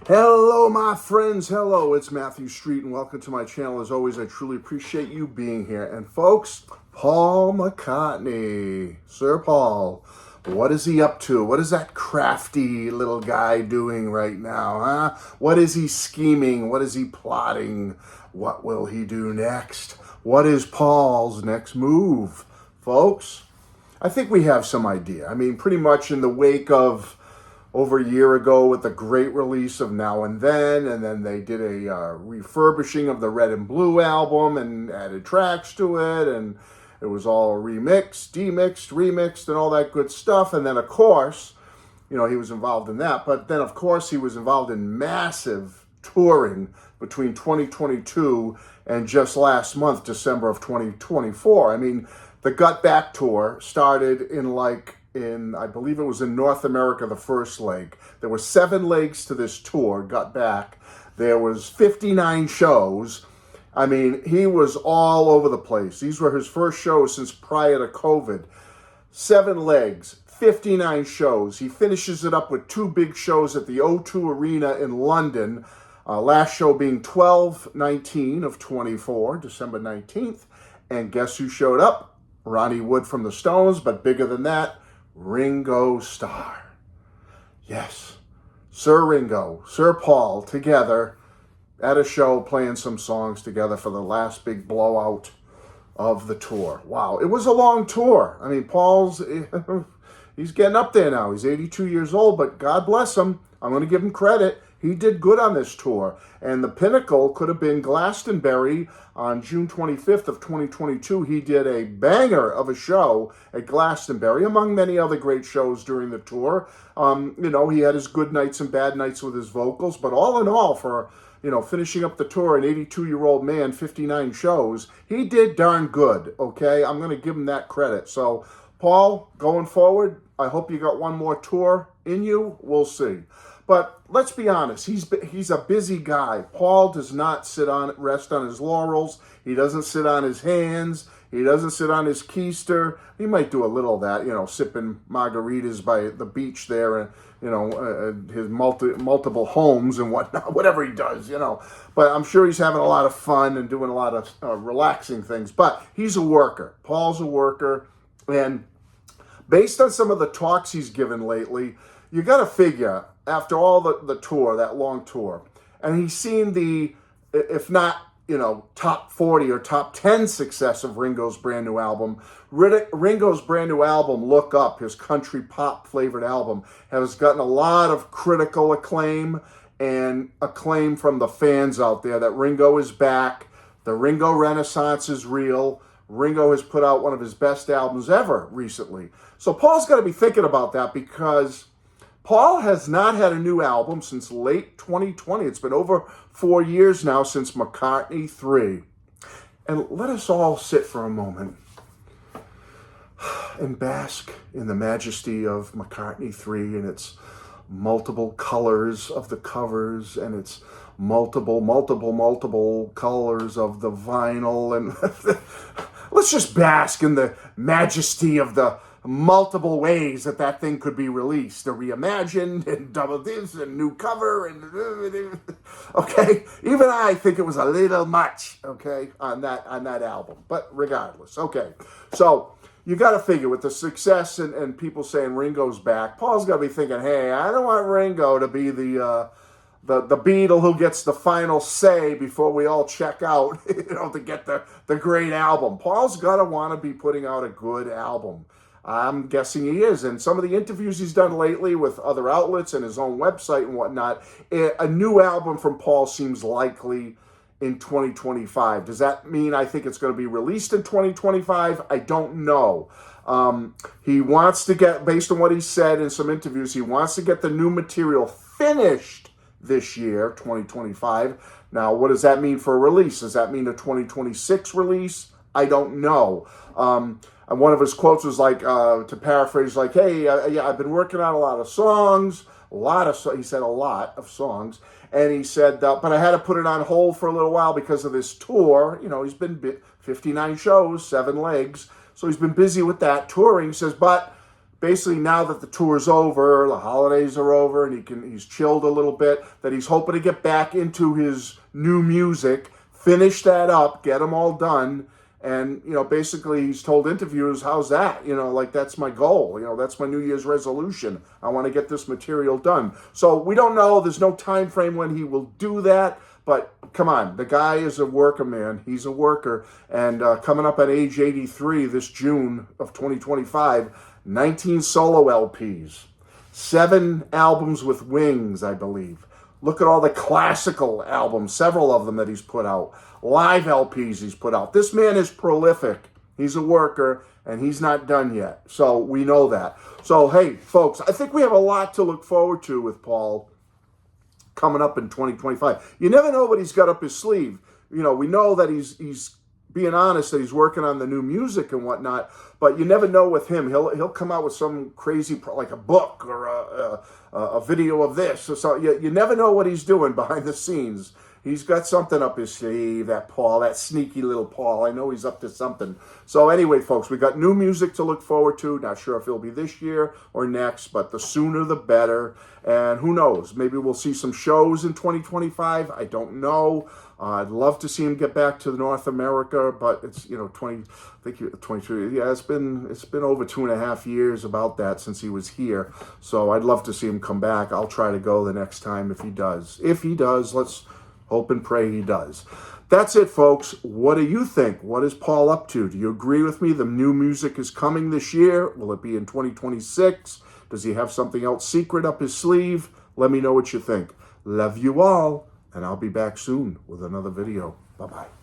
Hello, my friends. Hello, it's Matthew Street, and welcome to my channel. As always, I truly appreciate you being here. And folks, Paul McCartney, Sir Paul, what is he up to? What is that crafty little guy doing right now, huh? What is he scheming? What is he plotting? What will he do next? What is Paul's next move? Folks, I think we have some idea. I mean, pretty much in the wake of over a year ago with the great release of Now and then they did a refurbishing of the Red and Blue album and added tracks to it, and it was all remixed, demixed, remixed, and all that good stuff. And then, of course, he was involved in that. But then, of course, he was involved in massive touring between 2022 and just last month, December of 2024. I mean, the Gut Back tour started I believe it was in North America, the first leg. There were 7 legs to this tour, Gut Back. There was 59 shows. I mean, he was all over the place. These were his first shows since prior to COVID. 7 legs, 59 shows. He finishes it up with 2 big shows at the O2 Arena in London. Last show being 12/19 of 24, December 19th. And guess who showed up? Ronnie Wood from the Stones, but bigger than that, Ringo Starr. Yes, Sir Ringo, Sir Paul, together at a show playing some songs together for the last big blowout of the tour. Wow, it was a long tour. I mean, he's getting up there now. He's 82 years old, but God bless him. I'm going to give him credit. He did good on this tour. And the pinnacle could have been Glastonbury on June 25th of 2022. He did a banger of a show at Glastonbury, among many other great shows during the tour. He had his good nights and bad nights with his vocals, but all in all, for finishing up the tour, an 82-year-old man, 59 shows, he did darn good, okay? I'm going to give him that credit. So, Paul, going forward, I hope you got one more tour in you. We'll see. But let's be honest, he's a busy guy. Paul does not rest on his laurels. He doesn't sit on his hands. He doesn't sit on his keister. He might do a little of that, sipping margaritas by the beach there, and his multiple homes and whatnot, whatever he does, But I'm sure he's having a lot of fun and doing a lot of relaxing things. But he's a worker. Paul's a worker, and based on some of the talks he's given lately, you got to figure, after all the tour, that long tour, and he's seen the, if not, top 40 or top 10 success of Ringo's brand new album. Ringo's brand new album, Look Up, his country pop flavored album, has gotten a lot of critical acclaim and acclaim from the fans out there that Ringo is back. The Ringo Renaissance is real. Ringo has put out one of his best albums ever recently. So Paul's got to be thinking about that, because Paul has not had a new album since late 2020. It's been over 4 years now since McCartney 3. And let us all sit for a moment and bask in the majesty of McCartney 3 and its multiple colors of the covers and its multiple colors of the vinyl. And let's just bask in the majesty of the multiple ways that thing could be released, or reimagined, and double this, and new cover, and okay, even I think it was a little much, okay, on that album. But regardless, okay, so you got to figure, with the success and people saying Ringo's back, Paul's got to be thinking, hey, I don't want Ringo to be the Beatle who gets the final say before we all check out, to get the great album. Paul's got to want to be putting out a good album. I'm guessing he is. And some of the interviews he's done lately with other outlets and his own website and whatnot, a new album from Paul seems likely in 2025. Does that mean I think it's going to be released in 2025? I don't know. He wants to get, based on what he said in some interviews, he wants to get the new material finished this year, 2025. Now, what does that mean for a release? Does that mean a 2026 release? I don't know. And one of his quotes was like, to paraphrase, like, hey, I've been working on a lot of songs, he said a lot of songs, and he said, but I had to put it on hold for a little while because of this tour. He's been 59 shows, 7 legs, so he's been busy with that touring. He says, but basically now that the tour's over, the holidays are over, and he's chilled a little bit, that he's hoping to get back into his new music, finish that up, get them all done. And, basically he's told interviewers, how's that? Like, that's my goal. That's my New Year's resolution. I want to get this material done. So we don't know. There's no time frame when he will do that. But come on, the guy is a worker, man. He's a worker. And coming up at age 83 this June of 2025, 19 solo LPs, 7 albums with Wings, I believe. Look at all the classical albums, several of them that he's put out. Live LPs he's put out. This man is prolific. He's a worker, and he's not done yet. So we know that. So, hey, folks, I think we have a lot to look forward to with Paul coming up in 2025. You never know what he's got up his sleeve. We know that he's being honest, that he's working on the new music and whatnot, but you never know with him. He'll come out with some crazy, like a book or a video of this. So you never know what he's doing behind the scenes. He's got something up his sleeve, that sneaky little Paul. I know he's up to something. So anyway, folks, we got new music to look forward to. Not sure if it'll be this year or next, but the sooner the better. And who knows? Maybe we'll see some shows in 2025. I don't know. I'd love to see him get back to North America, but it's 22. Yeah, it's been over 2.5 years about that since he was here. So I'd love to see him come back. I'll try to go the next time if he does. If he does, let's hope and pray he does. That's it, folks. What do you think? What is Paul up to? Do you agree with me? The new music is coming this year. Will it be in 2026? Does he have something else secret up his sleeve? Let me know what you think. Love you all, and I'll be back soon with another video. Bye-bye.